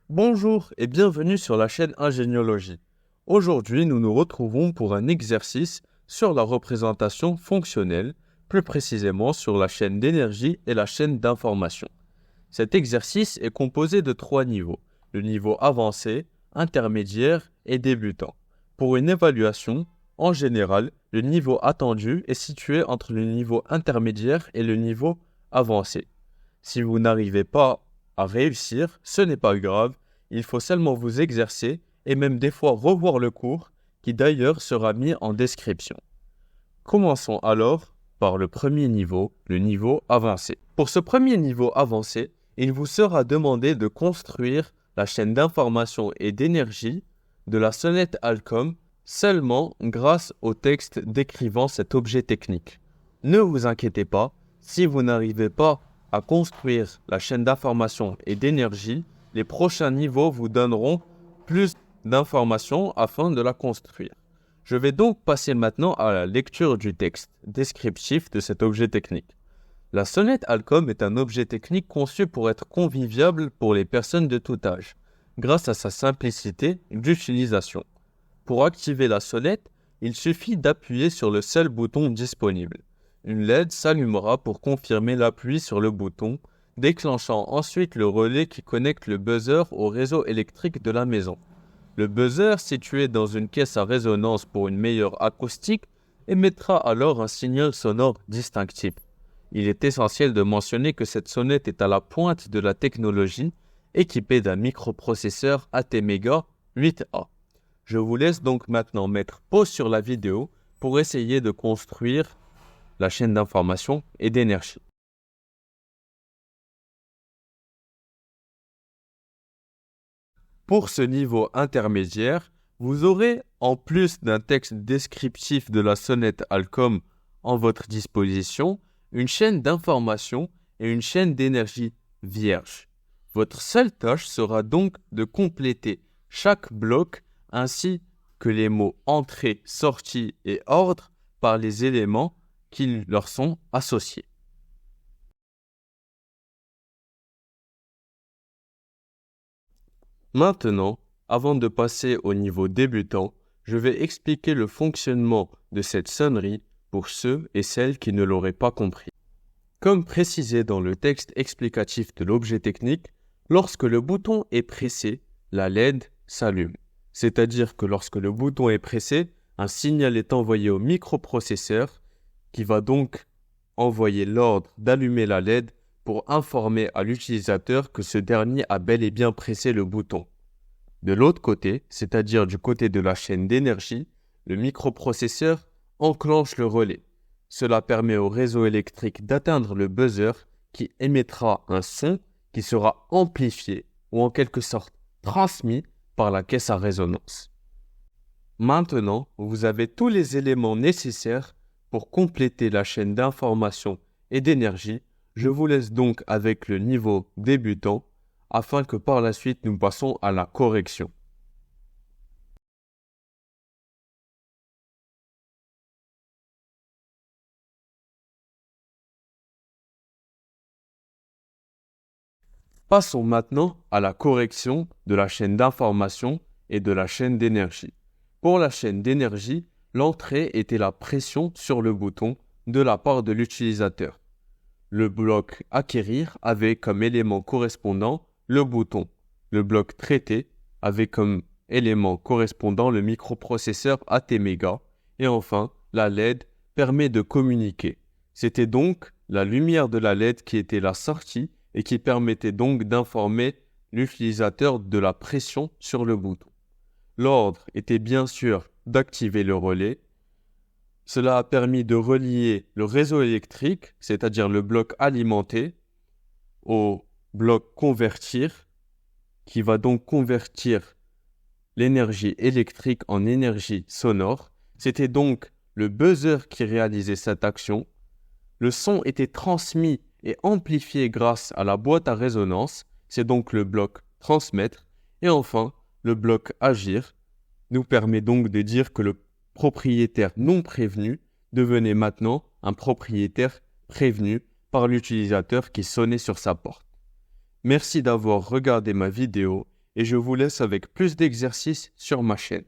Bonjour et bienvenue sur la chaîne Ingéniologie. Aujourd'hui, nous nous retrouvons pour un exercice sur la représentation fonctionnelle, plus précisément sur la chaîne d'énergie et la chaîne d'information. Cet exercice est composé de 3 niveaux, le niveau avancé, intermédiaire et débutant. Pour une évaluation, en général, le niveau attendu est situé entre le niveau intermédiaire et le niveau avancé. Si vous n'arrivez pas à réussir, ce n'est pas grave, il faut seulement vous exercer et même des fois revoir le cours qui d'ailleurs sera mis en description. Commençons alors par le premier niveau, le niveau avancé. Pour ce premier niveau avancé, il vous sera demandé de construire la chaîne d'information et d'énergie de la sonnette Alcom seulement grâce au texte décrivant cet objet technique. Ne vous inquiétez pas, si vous n'arrivez pas à construire la chaîne d'information et d'énergie, les prochains niveaux vous donneront plus d'informations afin de la construire. Je vais donc passer maintenant à la lecture du texte descriptif de cet objet technique. La sonnette Alcom est un objet technique conçu pour être convivial pour les personnes de tout âge, grâce à sa simplicité d'utilisation. Pour activer la sonnette, il suffit d'appuyer sur le seul bouton disponible. Une LED s'allumera pour confirmer l'appui sur le bouton, déclenchant ensuite le relais qui connecte le buzzer au réseau électrique de la maison. Le buzzer, situé dans une caisse à résonance pour une meilleure acoustique, émettra alors un signal sonore distinctif. Il est essentiel de mentionner que cette sonnette est à la pointe de la technologie, équipée d'un microprocesseur ATmega 8A. Je vous laisse donc maintenant mettre pause sur la vidéo pour essayer de construire la chaîne d'information et d'énergie. Pour ce niveau intermédiaire, vous aurez, en plus d'un texte descriptif de la sonnette Alcom en votre disposition, une chaîne d'information et une chaîne d'énergie vierge. Votre seule tâche sera donc de compléter chaque bloc ainsi que les mots entrée, sortie et ordre par les éléments qui leur sont associés. Maintenant, avant de passer au niveau débutant, je vais expliquer le fonctionnement de cette sonnerie pour ceux et celles qui ne l'auraient pas compris. Comme précisé dans le texte explicatif de l'objet technique, lorsque le bouton est pressé, la LED s'allume. C'est-à-dire que lorsque le bouton est pressé, un signal est envoyé au microprocesseur qui va donc envoyer l'ordre d'allumer la LED pour informer à l'utilisateur que ce dernier a bel et bien pressé le bouton. De l'autre côté, c'est-à-dire du côté de la chaîne d'énergie, le microprocesseur enclenche le relais. Cela permet au réseau électrique d'atteindre le buzzer qui émettra un son qui sera amplifié ou en quelque sorte transmis par la caisse à résonance. Maintenant, vous avez tous les éléments nécessaires pour compléter la chaîne d'information et d'énergie. Je vous laisse donc avec le niveau débutant afin que par la suite nous passons à la correction. Passons maintenant à la correction de la chaîne d'information et de la chaîne d'énergie. Pour la chaîne d'énergie, l'entrée était la pression sur le bouton de la part de l'utilisateur. Le bloc acquérir avait comme élément correspondant le bouton. Le bloc traité avait comme élément correspondant le microprocesseur ATmega. Et enfin, la LED permet de communiquer. C'était donc la lumière de la LED qui était la sortie et qui permettait donc d'informer l'utilisateur de la pression sur le bouton. L'ordre était bien sûr d'activer le relais. Cela a permis de relier le réseau électrique, c'est-à-dire le bloc alimenté, au bloc convertir, qui va donc convertir l'énergie électrique en énergie sonore. C'était donc le buzzer qui réalisait cette action. Le son était transmis et amplifié grâce à la boîte à résonance, c'est donc le bloc transmettre. Et enfin, le bloc agir nous permet donc de dire que le propriétaire non prévenu devenait maintenant un propriétaire prévenu par l'utilisateur qui sonnait sur sa porte. Merci d'avoir regardé ma vidéo et je vous laisse avec plus d'exercices sur ma chaîne.